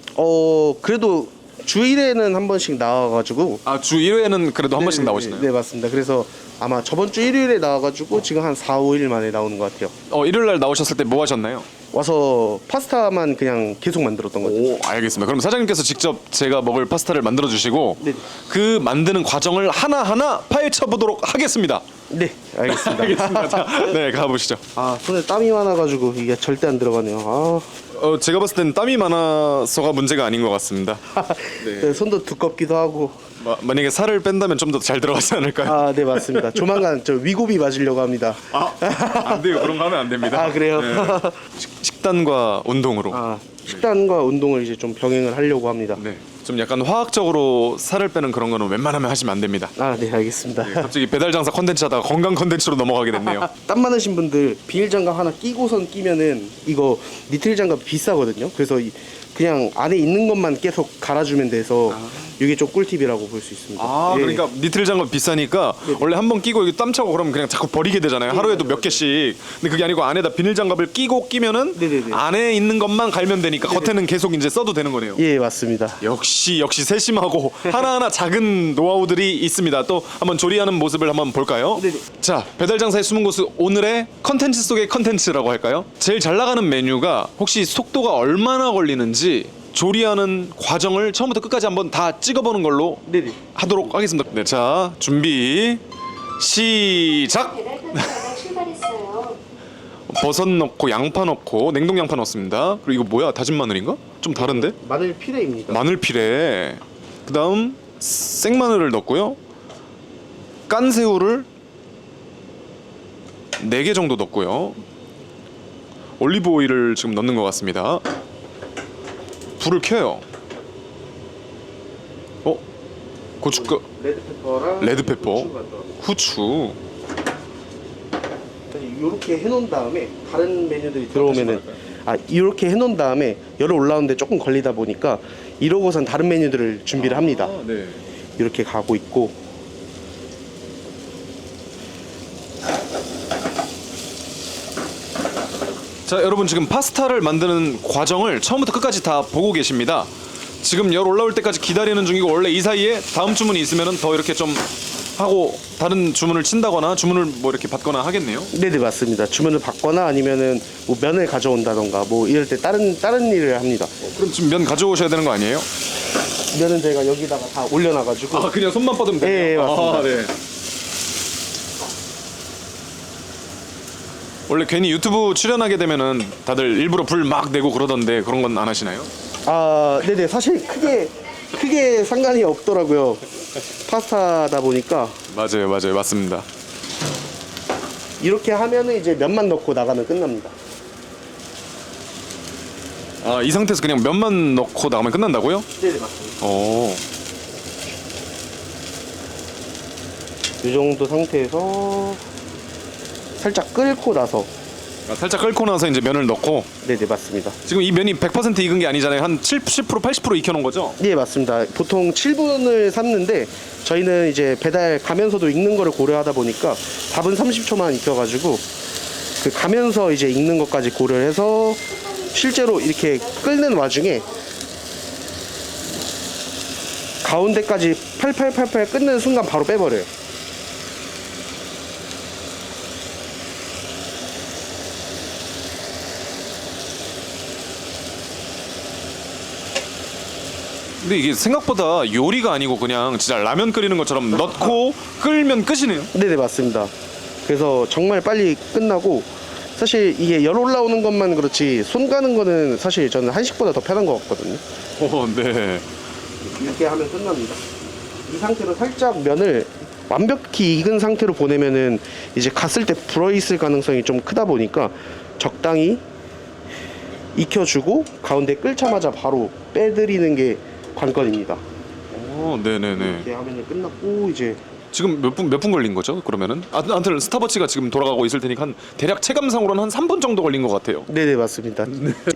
그래도 주일에는 한 번씩 나와가지고. 아, 주 1회는 그래도 한 번씩 나오시나요? 네, 맞습니다. 그래서 아마 저번 주 일요일에 나와가지고 지금 한 4, 5일 만에 나오는 것 같아요. 일요일 날 나오셨을 때 뭐 하셨나요? 와서 파스타만 그냥 계속 만들었던 거죠. 오, 알겠습니다. 그럼 사장님께서 직접 제가 먹을 파스타를 만들어 주시고 네. 그 만드는 과정을 하나하나 파헤쳐 보도록 하겠습니다. 네, 알겠습니다. 알겠습니다. 자, 네, 가보시죠. 아, 손에 땀이 많아가지고 이게 절대 안 들어가네요. 제가 봤을 땐 땀이 많아서가 문제가 아닌 것 같습니다. 네, 손도 두껍기도 하고. 만약에 살을 뺀다면 좀 더 잘 들어가지 않을까요? 아, 네, 맞습니다. 조만간 저 위고비 맞으려고 합니다. 안 돼요. 그런 거 하면 안 됩니다. 아, 그래요? 네. 식단과 운동으로. 식단과 운동을 이제 좀 병행을 하려고 합니다. 네. 좀 약간 화학적으로 살을 빼는 그런 거는 웬만하면 하시면 안 됩니다. 아, 네, 알겠습니다. 갑자기 배달 장사 컨텐츠 하다가 건강 컨텐츠로 넘어가게 됐네요. 땀 많으신 분들 비닐 장갑 하나 끼고선 끼면은 이거 니트릴 장갑 비싸거든요. 그래서 그냥 안에 있는 것만 계속 갈아주면 돼서 이게 좀 꿀팁이라고 볼 수 있습니다. 예. 그러니까 니트릴 장갑 비싸니까 원래 한번 끼고 이거 땀 차고 그러면 그냥 자꾸 버리게 되잖아요. 하루에도 몇 개씩. 근데 그게 아니고 안에다 비닐 장갑을 끼면은 네네네. 안에 있는 것만 갈면 되니까 겉에는 계속 이제 써도 되는 거네요. 예, 맞습니다. 역시 세심하고 하나하나 작은 노하우들이 있습니다. 또 한번 조리하는 모습을 한번 볼까요? 네네. 자, 배달 장사의 숨은 고수 오늘의 컨텐츠 속의 컨텐츠라고 할까요? 제일 잘 나가는 메뉴가 혹시 속도가 얼마나 걸리는지 조리하는 과정을 처음부터 끝까지 한번 다 찍어보는 걸로 네네. 하도록 하겠습니다. 네, 자, 준비 시작. 배달 카메라가 출발했어요. 버섯 넣고 양파 넣고 냉동 양파 넣습니다. 그리고 이거 뭐야? 다진 마늘인가? 좀 다른데? 마늘 피레입니다. 마늘 피레. 그다음 생마늘을 넣고요. 깐 새우를 4개 정도 넣고요. 올리브 오일을 지금 넣는 것 같습니다. 불을 켜요. 고춧가 레드페퍼랑 레드페퍼. 후추가 들어갑니다. 후추. 이렇게 해놓은 다음에 다른 메뉴들이 들어오면은 이렇게 해놓은 다음에 열을 올라오는데 조금 걸리다 보니까 이러고선 다른 메뉴들을 준비를 합니다. 네. 이렇게 가고 있고 자, 여러분 지금 파스타를 만드는 과정을 처음부터 끝까지 다 보고 계십니다. 지금 열 올라올 때까지 기다리는 중이고 원래 이 사이에 다음 주문이 있으면은 더 이렇게 좀 하고 다른 주문을 친다거나 주문을 뭐 이렇게 받거나 하겠네요. 네네 맞습니다. 주문을 받거나 아니면은 뭐 면을 가져온다던가 뭐 이럴 때 다른 일을 합니다. 그럼 지금 면 가져오셔야 되는 거 아니에요? 면은 저희가 여기다가 다 올려놔가지고 아, 그냥 손만 뻗으면 돼요? 네, 맞습니다. 아, 네. 원래 괜히 유튜브 출연하게 되면은 다들 일부러 불 막 내고 그러던데 그런 건 안 하시나요? 네네 사실 크게 상관이 없더라고요. 파스타다 보니까 맞아요, 맞습니다. 이렇게 하면은 이제 면만 넣고 나가면 끝납니다. 아, 이 상태에서 그냥 면만 넣고 나가면 끝난다고요? 네네 맞습니다. 오. 이 정도 상태에서 살짝 끓고 나서 아, 살짝 끓고 나서 이제 면을 넣고. 네네 맞습니다. 지금 이 면이 100% 익은 게 아니잖아요. 한 70%, 80% 익혀놓은 거죠? 네 맞습니다. 보통 7분을 삶는데 저희는 이제 배달 가면서도 익는 거를 고려하다 보니까 4분 30초만 익혀가지고 그 가면서 이제 익는 것까지 고려해서 실제로 이렇게 끓는 와중에 가운데까지 팔팔팔팔 끓는 순간 바로 빼버려요. 근데 이게 생각보다 요리가 아니고 그냥 진짜 라면 끓이는 것처럼 넣고 끓면 끝이네요. 네네 맞습니다. 그래서 정말 빨리 끝나고 사실 이게 열 올라오는 것만 그렇지 손 가는 거는 사실 저는 한식보다 더 편한 것 같거든요. 네. 이렇게 하면 끝납니다. 이 상태로 살짝 면을 완벽히 익은 상태로 보내면은 이제 갔을 때 불어있을 가능성이 좀 크다 보니까 적당히 익혀주고 가운데 끓자마자 바로 빼드리는 게 관건입니다. 네네네. 이렇게 하면 끝났고 이제 지금 몇 분 걸린 거죠? 그러면은? 아무튼 스타버치가 지금 돌아가고 있을 테니까 한 대략 체감상으로는 한 3분 정도 걸린 것 같아요. 네네 맞습니다.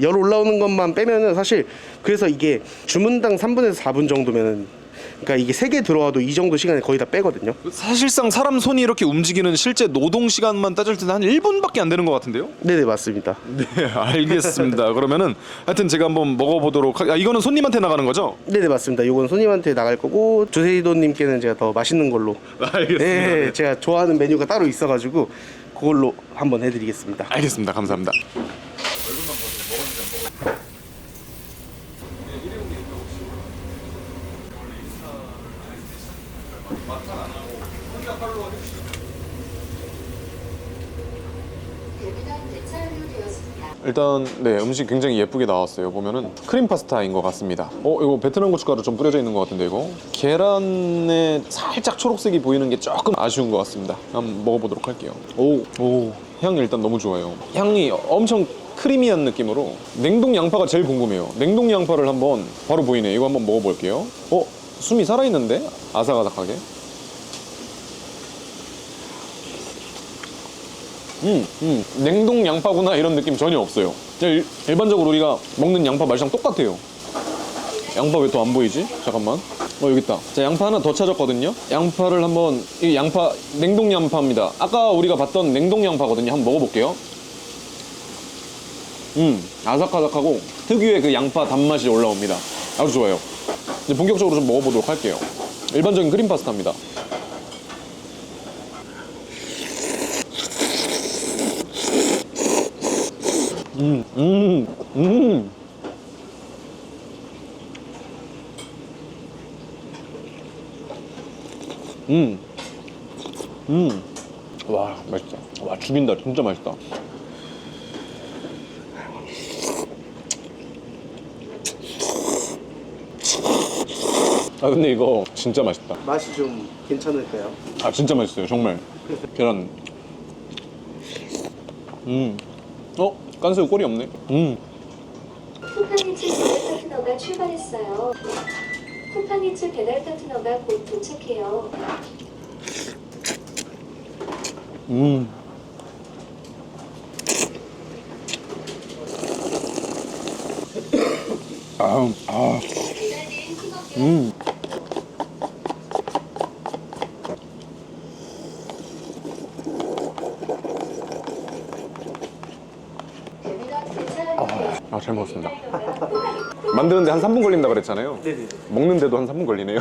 열 올라오는 것만 빼면은 사실 그래서 이게 주문당 3분에서 4분 정도면은 그러니까 이게 3개 들어와도 이 정도 시간에 거의 다 빼거든요. 사실상 사람 손이 이렇게 움직이는 실제 노동 시간만 따질 때는 한 1분밖에 안 되는 것 같은데요? 네네 맞습니다. 네, 알겠습니다. 그러면은 하여튼 제가 한번 먹어보도록 이거는 손님한테 나가는 거죠? 네네 맞습니다. 이건 손님한테 나갈 거고 조세이도님께는 제가 더 맛있는 걸로 알겠습니다. 네, 제가 좋아하는 메뉴가 따로 있어가지고 그걸로 한번 해드리겠습니다. 알겠습니다. 감사합니다. 일단 네, 음식 굉장히 예쁘게 나왔어요. 보면은 크림 파스타인 것 같습니다. 이거 베트남 고춧가루 좀 뿌려져 있는 것 같은데 이거 계란에 살짝 초록색이 보이는 게 조금 아쉬운 것 같습니다. 한번 먹어보도록 할게요. 오, 향이 일단 너무 좋아요. 향이 엄청 크리미한 느낌으로 냉동 양파가 제일 궁금해요. 냉동 양파를 한번 바로 보이네. 이거 한번 먹어볼게요. 숨이 살아있는데 아삭아삭하게. 냉동 양파구나 이런 느낌 전혀 없어요. 그냥 일반적으로 우리가 먹는 양파 맛이랑 똑같아요. 양파 왜 또 안 보이지? 잠깐만. 여기 있다. 자, 양파 하나 더 찾았거든요. 양파를 한번, 이 양파 냉동 양파입니다. 아까 우리가 봤던 냉동 양파거든요. 한번 먹어볼게요. 아삭아삭하고 특유의 그 양파 단맛이 올라옵니다. 아주 좋아요. 이제 본격적으로 좀 먹어보도록 할게요. 일반적인 크림 파스타입니다. 와, 맛있다. 와, 죽인다. 진짜 맛있다. 근데 이거 진짜 맛있다. 맛이 좀 괜찮을까요? 진짜 맛있어요. 정말. 계란. 깐새우 꼴이 없네. 쿠팡의 치즈 파트너가 출발했어요. 쿠팡이츠 배달 파트너가 곧 도착해요. 잘 먹었습니다. 만드는데 한 3분 걸린다 그랬잖아요. 네네네. 먹는데도 한 3분 걸리네요.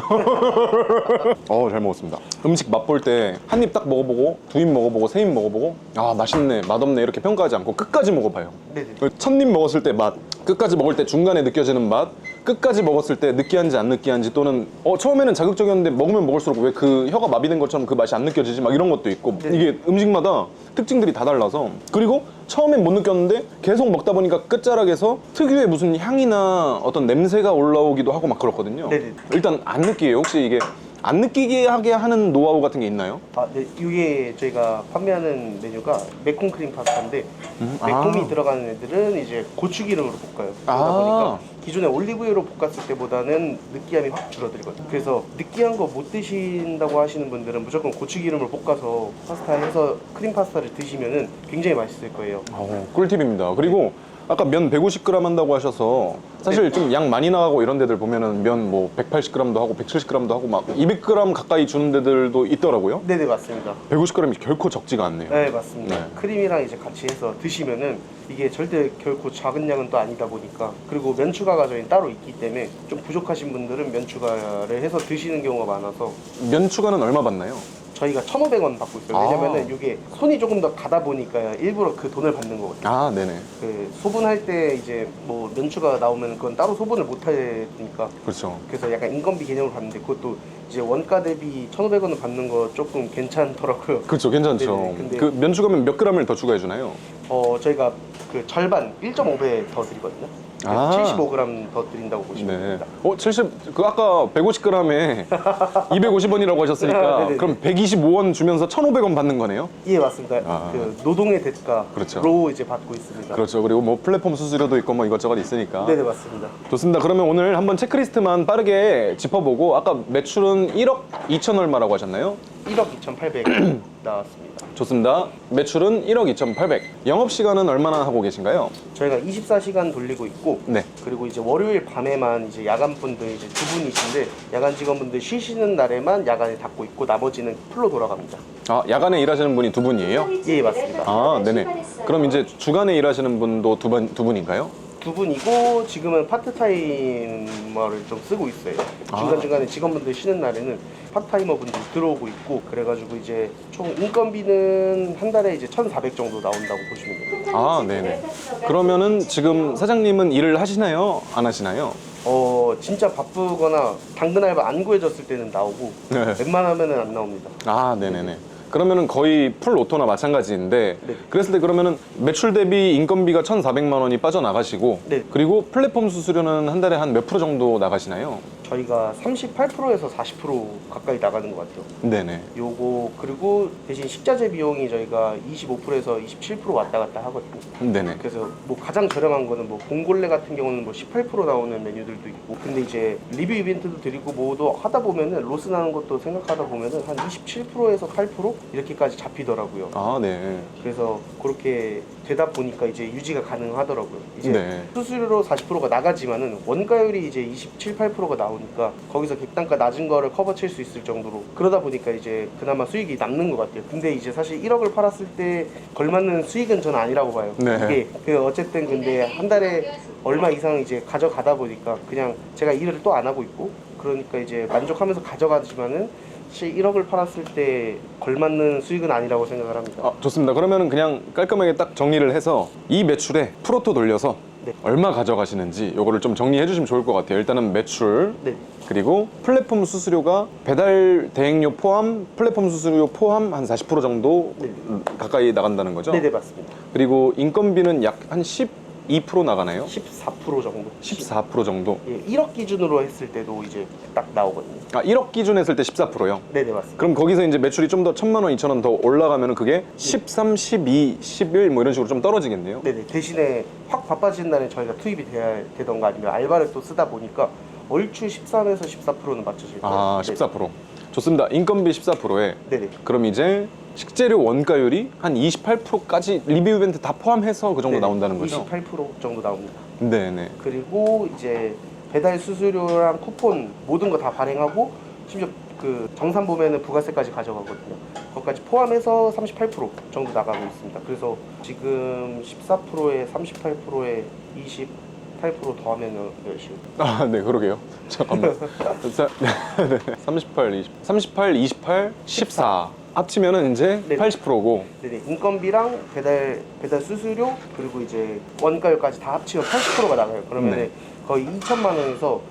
잘 먹었습니다. 음식 맛볼 때 한 입 딱 먹어보고, 두 입 먹어보고, 세 입 먹어보고, 아, 맛있네, 맛없네 이렇게 평가하지 않고 끝까지 먹어봐요. 네네. 첫 입 먹었을 때 맛, 끝까지 먹을 때 중간에 느껴지는 맛, 끝까지 먹었을 때 느끼한지 안 느끼한지, 또는 처음에는 자극적이었는데 먹으면 먹을수록 왜 그 혀가 마비된 것처럼 그 맛이 안 느껴지지, 막 이런 것도 있고. 네. 이게 음식마다 특징들이 다 달라서, 그리고 처음엔 못 느꼈는데 계속 먹다 보니까 끝자락에서 특유의 무슨 향이나 어떤 냄새가 올라오기도 하고 막 그렇거든요. 네네. 일단 안 느끼해요. 혹시 이게 안 느끼게 하게 하는 노하우 같은 게 있나요? 네. 이게 저희가 판매하는 메뉴가 매콤 크림 파스타인데 매콤이 들어가는 애들은 이제 고추기름으로 볶아요. 그러다 보니까 기존에 올리브유로 볶았을 때보다는 느끼함이 확 줄어들거든요. 그래서 느끼한 거 못 드신다고 하시는 분들은 무조건 고추기름을 볶아서 파스타 해서 크림 파스타를 드시면은 굉장히 맛있을 거예요. 꿀팁입니다. 그리고 아까 면 150g 한다고 하셔서 사실 좀 양 많이 나가고 이런 데들 보면은 면 뭐 180g도 하고 170g도 하고 막 200g 가까이 주는 데들도 있더라고요. 네네, 맞습니다. 150g이 결코 적지가 않네요. 네, 맞습니다. 네. 크림이랑 이제 같이 해서 드시면은 이게 절대 결코 작은 양은 또 아니다 보니까, 그리고 면 추가가 저희 따로 있기 때문에 좀 부족하신 분들은 면 추가를 해서 드시는 경우가 많아서 면 추가는 얼마 받나요? 저희가 1,500원 받고 있어요. 왜냐면은 이게 손이 조금 더 가다 보니까 일부러 그 돈을 받는 거거든요. 네네. 그 소분할 때 이제 뭐 면추가 나오면 그건 따로 소분을 못 하니까, 그렇죠. 그래서 약간 인건비 개념으로 받는데, 그것도 이제 원가 대비 1,500원을 받는 거 조금 괜찮더라고요. 그렇죠. 괜찮죠. 네네, 근데- 그 면 추가면 몇 g을 더 추가해 주나요? 저희가 그 절반 1.5배 더 드리거든요. 아. 75g 더 드린다고 보시면 네. 됩니다. 70, 그 아까 150g에 250원이라고 하셨으니까 네네네. 그럼 125원 주면서 1,500원 받는 거네요? 예, 맞습니다. 그 노동의 대가로 그렇죠. 이제 받고 있습니다. 그렇죠. 그리고 뭐 플랫폼 수수료도 있고 뭐 이것저것 있으니까. 네네, 맞습니다. 좋습니다. 그러면 오늘 한번 체크리스트만 빠르게 짚어보고, 아까 매출은 1억 2천 얼마라고 하셨나요? 1억 2,800 나왔습니다. 좋습니다. 매출은 1억 2,800. 영업시간은 얼마나 하고 계신가요? 저희가 24시간 돌리고 있고, 네. 그리고 이제 월요일 밤에만 이제 야간분들 이제 두 분이신데, 야간 직원분들 쉬시는 날에만 야간에 닫고 있고, 나머지는 풀로 돌아갑니다. 야간에 일하시는 분이 두 분이에요? 예, 맞습니다. 네네. 그럼 이제 주간에 일하시는 분도 두 분인가요? 두 분이고, 지금은 파트타이머를 좀 쓰고 있어요. 중간중간에 직원분들 쉬는 날에는 파트타이머 분들이 들어오고 있고, 그래가지고 이제 총 인건비는 한 달에 이제 1,400 정도 나온다고 보시면 됩니다. 네네. 그러면은 지금 사장님은 일을 하시나요? 안 하시나요? 진짜 바쁘거나 당근 알바 안 구해졌을 때는 나오고, 네. 웬만하면은 안 나옵니다. 네네네. 그러면은 거의 풀 오토나 마찬가지인데, 네. 그랬을 때 그러면은 매출 대비 인건비가 1,400만 원이 빠져나가시고, 네. 그리고 플랫폼 수수료는 한 달에 한 몇 프로 정도 나가시나요? 저희가 38%에서 40% 가까이 나가는 것 같아요. 네네. 요거, 그리고 대신 식자재 비용이 저희가 25%에서 27% 왔다 갔다 하거든요. 네네. 그래서 뭐 가장 저렴한 거는 뭐 봉골레 같은 경우는 뭐 18% 나오는 메뉴들도 있고, 근데 이제 리뷰 이벤트도 드리고 뭐도 하다 보면은 로스 나는 것도 생각하다 보면은 한 27%에서 8% 이렇게까지 잡히더라고요. 네. 그래서 그렇게 되다 보니까 이제 유지가 가능하더라고요. 이제 네. 수수료로 40%가 나가지만은 원가율이 이제 27, 8%가 나오니까 거기서 객단가 낮은 거를 커버 칠 수 있을 정도로, 그러다 보니까 이제 그나마 수익이 남는 것 같아요. 근데 이제 사실 1억을 팔았을 때 걸맞는 수익은 저는 아니라고 봐요. 네. 이게 어쨌든 근데 한 달에 얼마 이상 이제 가져가다 보니까 그냥 제가 일을 또 안 하고 있고, 그러니까 이제 만족하면서 가져가지만은 사실 1억을 팔았을 때 걸맞는 수익은 아니라고 생각을 합니다. 좋습니다. 그러면은 그냥 깔끔하게 딱 정리를 해서 이 매출에 프로토 돌려서 네. 얼마 가져가시는지 요거를 좀 정리해 주시면 좋을 것 같아요. 일단은 매출, 네. 그리고 플랫폼 수수료가 배달 대행료 포함, 플랫폼 수수료 포함 한 40% 정도 네. 가까이 나간다는 거죠? 네네, 맞습니다. 그리고 인건비는 약 한 12% 나가나요? 14% 정도. 14% 정도? 예, 1억 기준으로 했을 때도 이제 딱 나오거든요. 1억 기준 했을 때 14%요? 네네, 맞습니다. 그럼 거기서 이제 매출이 좀 더 1,000만 원, 2,000원 더 올라가면은 그게 13, 12, 11 뭐 이런 식으로 좀 떨어지겠네요? 네네. 대신에 확 바빠지는 날에 저희가 투입이 되던가 아니면 알바를 또 쓰다 보니까 얼추 13에서 14%는 맞춰질 거예요. 아, 14%. 좋습니다. 인건비 14%에 네네. 그럼 이제 식재료 원가율이 한 28%까지 리뷰 이벤트 다 포함해서 그 정도 네네. 나온다는 거죠? 28% 정도 나옵니다. 네네. 그리고 이제 배달 수수료랑 쿠폰 모든 거 다 발행하고 심지어 그 정산 보면은 부가세까지 가져가거든요. 그것까지 포함해서 38% 정도 나가고 있습니다. 그래서 지금 14%에 38%에 28% 더하면은 열심히. 아, 네, 그러게요. 잠깐만. 네, 38, 28, 14. 합치면은 이제 네. 80%고. 네네. 인건비랑 배달 수수료 그리고 이제 원가율까지 다 합치면 80%가 나가요. 그러면은 네. 거의 2천만 원에서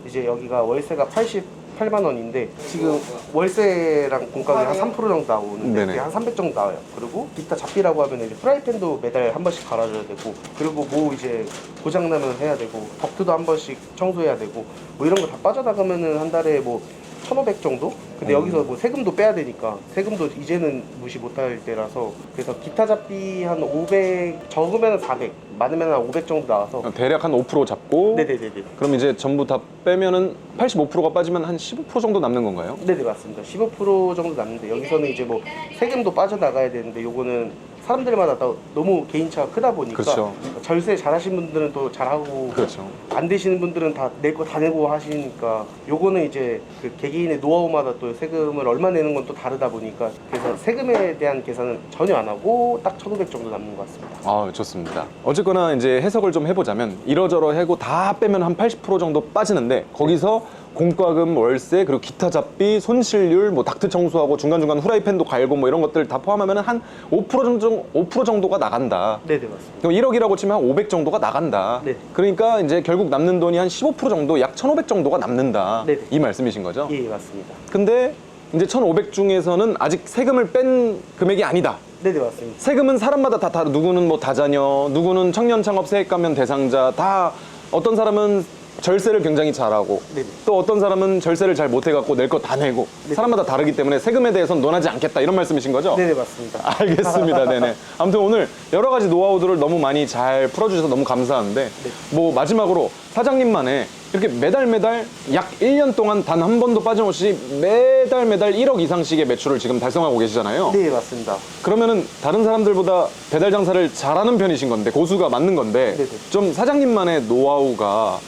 이제 여기가 월세가 88만 원인데 지금 월세랑 공과금이 한 3% 정도 나오는데 네네. 그게 한 300 정도 나와요. 그리고 기타 잡비라고 하면 이제 프라이팬도 매달 한 번씩 갈아줘야 되고 그리고 뭐 이제 고장 나면 해야 되고 덕트도 한 번씩 청소해야 되고 뭐 이런 거 다 빠져나가면은 한 달에 뭐 1,500 정도? 근데 여기서 뭐 세금도 빼야 되니까 세금도 이제는 무시 못할 때라서 그래서 기타 잡비 한 500 적으면 400 많으면 한 500 정도 나와서 대략 한 5% 잡고. 네네네네. 그럼 이제 전부 다 빼면은 85%가 빠지면 한 15% 정도 남는 건가요? 네네 맞습니다. 15% 정도 남는데 여기서는 이제 뭐 세금도 빠져나가야 되는데 요거는 사람들마다 너무 개인차가 크다 보니까 그렇죠. 절세 잘하신 분들은 또 잘하고 그렇죠. 안 되시는 분들은 다 낼 거 다 내고 하시니까 요거는 이제 그 개개인의 노하우마다 또 세금을 얼마 내는 건 또 다르다 보니까 그래서 세금에 대한 계산은 전혀 안 하고 딱 1,500 정도 남는 것 같습니다. 아, 좋습니다. 어쨌거나 이제 해석을 좀 해보자면 이러저러 하고 다 빼면 한 80% 정도 빠지는데 거기서 공과금, 월세, 그리고 기타 잡비, 손실률, 뭐 닥트 청소하고 중간중간 후라이팬도 갈고 뭐 이런 것들 다 포함하면 한 5% 정도가 나간다. 네네 맞습니다. 그럼 1억이라고 치면 한 500 정도가 나간다. 네. 그러니까 이제 결국 남는 돈이 한 15% 정도, 약 1,500 정도가 남는다. 네네. 이 말씀이신 거죠? 예 맞습니다. 근데 이제 1,500 중에서는 아직 세금을 뺀 금액이 아니다. 네네 맞습니다. 세금은 사람마다 다 다르. 누구는 뭐 다자녀, 누구는 청년 창업 세액 감면 대상자, 다 어떤 사람은 절세를 굉장히 잘하고 네네. 또 어떤 사람은 절세를 잘 못해갖고 낼 거 다 내고 사람마다 다르기 때문에 세금에 대해서는 논하지 않겠다 이런 말씀이신 거죠? 네네 맞습니다. 알겠습니다. 네네. 아무튼 오늘 여러 가지 노하우들을 너무 많이 잘 풀어주셔서 너무 감사한데 뭐 마지막으로 사장님만의 이렇게 매달 약 1년 동안 단 한 번도 빠짐없이 매달 1억 이상씩의 매출을 지금 달성하고 계시잖아요. 네 맞습니다. 그러면은 다른 사람들보다 배달 장사를 잘하는 편이신 건데 고수가 맞는 건데 네네. 좀 사장님만의 노하우가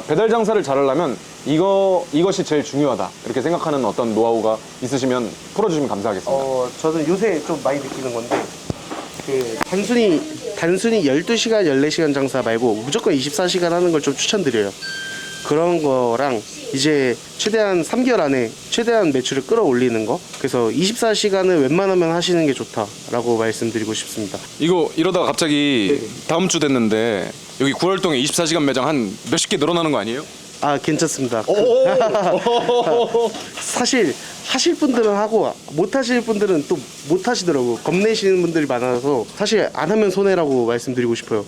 배달 장사를 잘하려면 이것이 제일 중요하다 이렇게 생각하는 어떤 노하우가 있으시면 풀어주시면 감사하겠습니다. 저는 요새 좀 많이 느끼는 건데 그 단순히 12시간, 14시간 장사 말고 무조건 24시간 하는 걸 좀 추천드려요. 그런 거랑 이제 최대한 3개월 안에 최대한 매출을 끌어올리는 거. 그래서 24시간을 웬만하면 하시는 게 좋다라고 말씀드리고 싶습니다. 이거 이러다가 갑자기 네. 다음 주 됐는데 여기 9월동에 24시간 매장 한 몇십 개 늘어나는 거 아니에요? 아 괜찮습니다. 사실 하실 분들은 하고 못 하실 분들은 또 못 하시더라고요. 겁내시는 분들이 많아서 사실 안 하면 손해라고 말씀드리고 싶어요.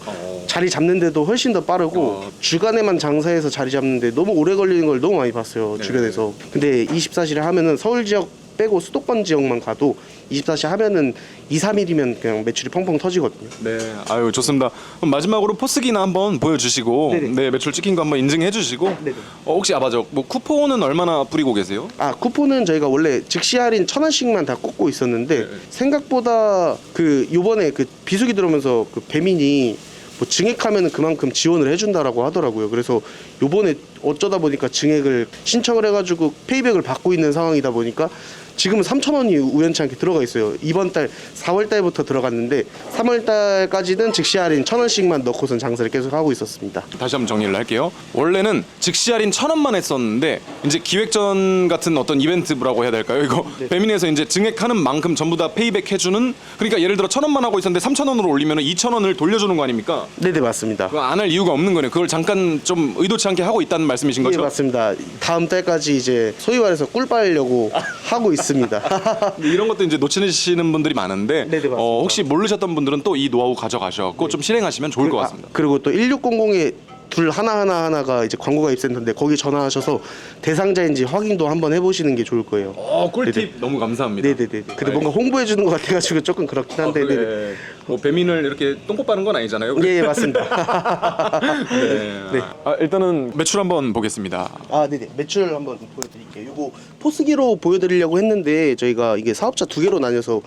자리 잡는데도 훨씬 더 빠르고 주간에만 장사해서 자리 잡는데 너무 오래 걸리는 걸 너무 많이 봤어요. 주변에서. 근데 24시를 하면은 서울 지역 빼고 수도권 지역만 가도 24시 하면은 2, 3일이면 그냥 매출이 펑펑 터지거든요. 네, 아유 좋습니다. 그럼 마지막으로 포스기나 한번 보여주시고 네네. 네 매출 찍힌 거 한번 인증해주시고 네네. 혹시 맞아 뭐 쿠폰은 얼마나 뿌리고 계세요? 아 쿠폰은 저희가 원래 즉시 할인 1,000원씩만 다 꽂고 있었는데 생각보다 그 요번에 그 비수기 들어오면서 그 배민이 뭐 증액하면은 그만큼 지원을 해준다라고 하더라고요. 그래서 요번에 어쩌다 보니까 증액을 신청을 해가지고 페이백을 받고 있는 상황이다 보니까 지금은 3,000원이 우연치 않게 들어가 있어요. 이번 달 4월 달부터 들어갔는데 3월 달까지는 즉시 할인 1,000원씩만 넣고선 장사를 계속 하고 있었습니다. 다시 한번 정리를 할게요. 원래는 즉시 할인 1,000원만 했었는데 이제 기획전 같은 어떤 이벤트라고 해야 될까요? 이거 배민에서 이제 증액하는 만큼 전부 다 페이백 해주는 그러니까 예를 들어 1,000원만 하고 있었는데 3,000원으로 올리면 2,000원을 돌려주는 거 아닙니까? 네네 맞습니다. 그거 안 할 이유가 없는 거네요. 그걸 잠깐 좀 의도치 않게 하고 있다는 말씀이신 예 거죠? 맞습니다. 다음 달까지 이제 소위 말해서 꿀 빨려고 하고 있습니다. 이런 것도 이제 놓치시는 분들이 많은데 네네, 맞습니다. 혹시 모르셨던 분들은 또 이 노하우 가져가셔서 좀 실행하시면 좋을 것 같습니다. 그리고 또 1600에 둘 하나가 이제 광고가 입센터인데 거기 전화하셔서 대상자인지 확인도 한번 해보시는 게 좋을 거예요. 꿀팁 너무 감사합니다. 네네네. 근데 뭔가 홍보해 주는 것 같아가지고 조금 그렇긴 한데. 그래. 네네. 뭐 배민을 이렇게 똥꼬 빠는 건 아니잖아요. 예, 맞습니다. 네. 네. 일단은 매출 한번 보겠습니다. 아, 네네. 매출 한번 보여드릴게요. 요거 포스기로 보여드리려고 했는데 저희가 이게 사업자 두 개로 나뉘어서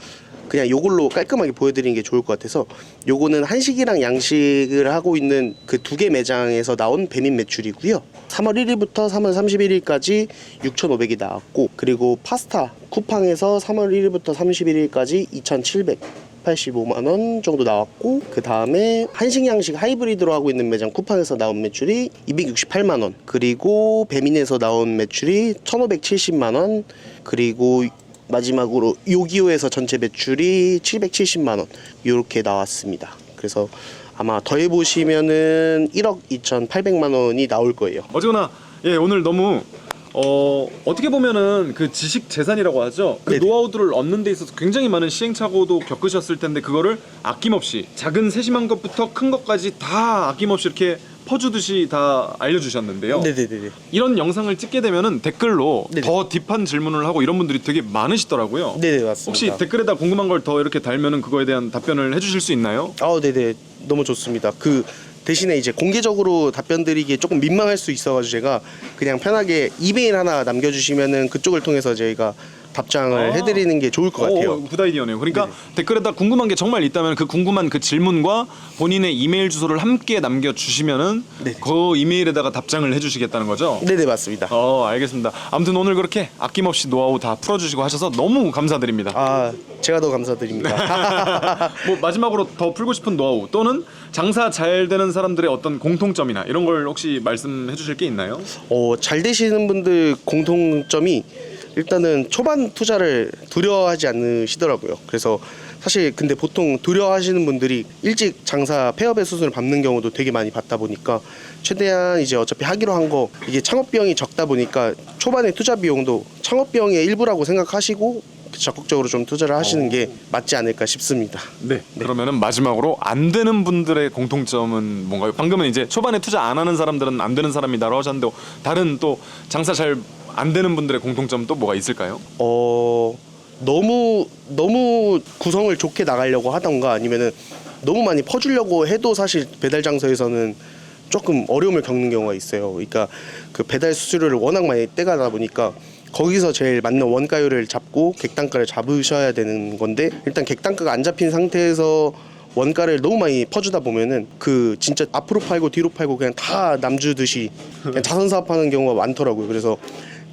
그냥 요걸로 깔끔하게 보여드리는 게 좋을 것 같아서 요거는 한식이랑 양식을 하고 있는 그 두 개 매장에서 나온 배민 매출이고요. 3월 1일부터 3월 31일까지 6,500이 나왔고, 그리고 파스타 쿠팡에서 3월 1일부터 31일까지 2,785만 원 정도 나왔고, 그 다음에 한식 양식 하이브리드로 하고 있는 매장 쿠팡에서 나온 매출이 268만 원, 그리고 배민에서 나온 매출이 1,570만 원, 그리고 마지막으로 요기요에서 전체 매출이 770만 원 이렇게 나왔습니다. 그래서 아마 더해 보시면은 1억 2,800만 원이 나올 거예요. 어쨌거나 예, 오늘 너무 어떻게 보면은 그 지식 재산이라고 하죠. 그 네네. 노하우들을 얻는 데 있어서 굉장히 많은 시행착오도 겪으셨을 텐데 그거를 아낌없이 작은 세심한 것부터 큰 것까지 다 아낌없이 이렇게 퍼주듯이 다 알려주셨는데요. 네네네. 이런 영상을 찍게 되면은 댓글로 네네. 더 딥한 질문을 하고 이런 분들이 되게 많으시더라고요. 네네, 맞습니다. 혹시 댓글에다 궁금한 걸 더 이렇게 달면은 그거에 대한 답변을 해주실 수 있나요? 네네, 너무 좋습니다. 그 대신에 이제 공개적으로 답변 드리기에 조금 민망할 수 있어가지고 제가 그냥 편하게 이메일 하나 남겨주시면은 그쪽을 통해서 저희가 답장을 해드리는 게 좋을 것 같아요. 굿 아이디어네요. 그러니까 댓글에다 궁금한 게 정말 있다면 그 궁금한 그 질문과 본인의 이메일 주소를 함께 남겨주시면은 네네. 그 이메일에다가 답장을 해주시겠다는 거죠? 네네, 맞습니다. 알겠습니다. 아무튼 오늘 그렇게 아낌없이 노하우 다 풀어주시고 하셔서 너무 감사드립니다. 제가 더 감사드립니다. 뭐 마지막으로 더 풀고 싶은 노하우 또는 장사 잘 되는 사람들의 어떤 공통점이나 이런 걸 혹시 말씀해 주실 게 있나요? 잘 되시는 분들 공통점이 일단은 초반 투자를 두려워하지 않으시더라고요. 그래서 사실 근데 보통 두려워하시는 분들이 일찍 장사 폐업의 수순을 밟는 경우도 되게 많이 봤다 보니까 최대한 이제 어차피 하기로 한 거 이게 창업 비용이 적다 보니까 초반에 투자 비용도 창업 비용의 일부라고 생각하시고 적극적으로 좀 투자를 하시는 게 맞지 않을까 싶습니다. 네. 그러면은 마지막으로 안 되는 분들의 공통점은 뭔가요? 방금은 이제 초반에 투자 안 하는 사람들은 안 되는 사람이다라고 하셨는데 다른 또 장사 잘 안 되는 분들의 공통점 또 뭐가 있을까요? 너무 구성을 좋게 나가려고 하던가 아니면은 너무 많이 퍼주려고 해도 사실 배달 장사에서는 조금 어려움을 겪는 경우가 있어요. 그러니까 그 배달 수수료를 워낙 많이 떼가다 보니까 거기서 제일 맞는 원가율을 잡고 객단가를 잡으셔야 되는 건데, 일단 객단가가 안 잡힌 상태에서 원가를 너무 많이 퍼주다 보면은 그 진짜 앞으로 팔고 뒤로 팔고 그냥 다 남주듯이 그냥 자선 사업하는 경우가 많더라고요. 그래서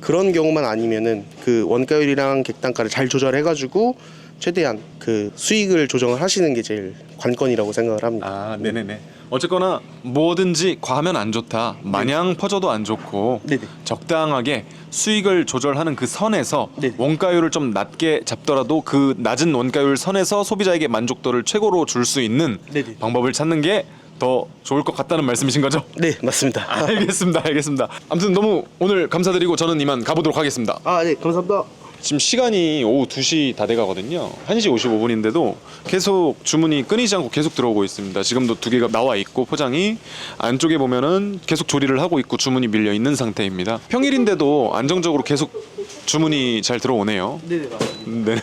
그런 경우만 아니면은 그 원가율이랑 객단가를 잘 조절해가지고 최대한 그 수익을 조정을 하시는 게 제일 관건이라고 생각을 합니다. 네네네. 어쨌거나 뭐든지 과하면 안 좋다. 마냥 퍼져도 안 좋고 네네. 적당하게 수익을 조절하는 그 선에서 네네. 원가율을 좀 낮게 잡더라도 그 낮은 원가율 선에서 소비자에게 만족도를 최고로 줄 수 있는 네네. 방법을 찾는 게 더 좋을 것 같다는 말씀이신 거죠? 네, 맞습니다. 알겠습니다. 아무튼 너무 오늘 감사드리고 저는 이만 가보도록 하겠습니다. 네, 감사합니다. 지금 시간이 오후 2시 다 돼가거든요. 1시 55분인데도 계속 주문이 끊이지 않고 계속 들어오고 있습니다. 지금도 2개가 나와 있고 포장이 안쪽에 보면은 계속 조리를 하고 있고 주문이 밀려 있는 상태입니다. 평일인데도 안정적으로 계속 주문이 잘 들어오네요. 네네.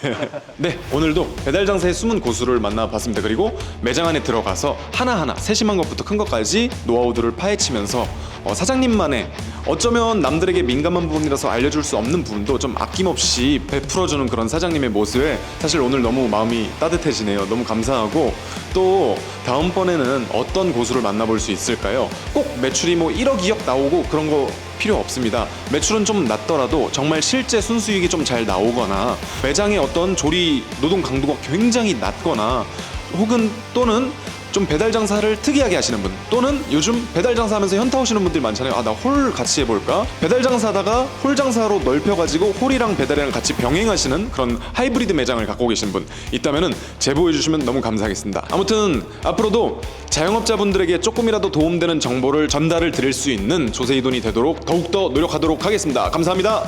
네, 오늘도 배달 장사의 숨은 고수를 만나봤습니다. 그리고 매장 안에 들어가서 하나하나 세심한 것부터 큰 것까지 노하우들을 파헤치면서 사장님만의 어쩌면 남들에게 민감한 부분이라서 알려줄 수 없는 부분도 좀 아낌없이 베풀어주는 그런 사장님의 모습에 사실 오늘 너무 마음이 따뜻해지네요. 너무 감사하고 또 다음번에는 어떤 고수를 만나볼 수 있을까요? 꼭 매출이 뭐 1억 2억 나오고 그런 거 필요 없습니다. 매출은 좀 낮더라도 정말 실제 순수익이 좀 잘 나오거나 매장의 어떤 조리 노동 강도가 굉장히 낮거나 혹은 또는 좀 배달 장사를 특이하게 하시는 분 또는 요즘 배달 장사하면서 현타 오시는 분들이 많잖아요. 나 홀 같이 해볼까? 배달 장사하다가 홀 장사로 넓혀가지고 홀이랑 배달이랑 같이 병행하시는 그런 하이브리드 매장을 갖고 계신 분 있다면은 제보해주시면 너무 감사하겠습니다. 아무튼 앞으로도 자영업자분들에게 조금이라도 도움되는 정보를 전달을 드릴 수 있는 조세이돈이 되도록 더욱더 노력하도록 하겠습니다. 감사합니다.